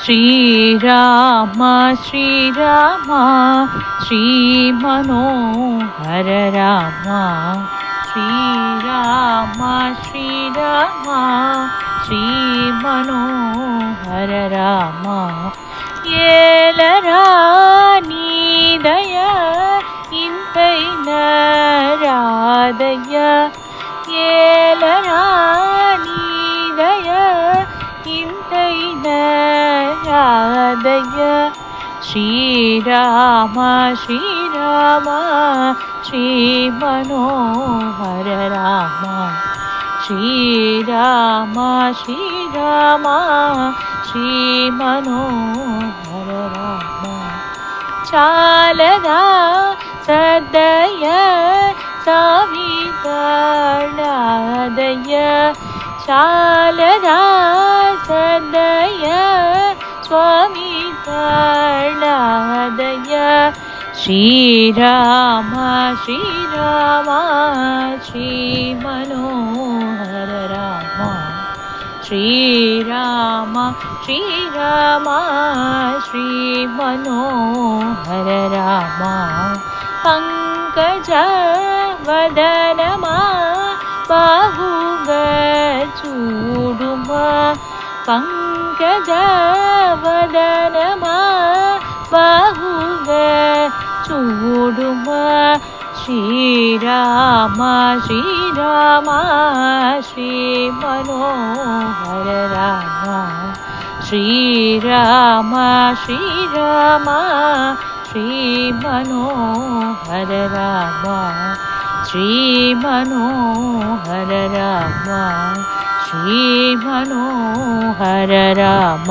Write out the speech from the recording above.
Shriram Shriram Shri Manohar Ram Shriram Shriram Shri Manohar Ram येलरा नीदय इंतैन राधय येलरा नीदय इंतैन राधय Shriram Shriram Shri Manohar Ram Shriram Shriram Shri Manohar Ram Chalda सदय सवितलादय Chalda सदय स्वामितलादय Shriram Shriram Shri Manohar Ram Shriram Shriram Shri Manohar Ram Pankaj वदनमा बाहुगचूडुमा Pankaj वदनमा बाहुगचूडुमा Shriram Shriram Shri Manohar Ram Shriram Shriram Shri Manohar Ram Shri Manohar Ram Shri Manohar Ram.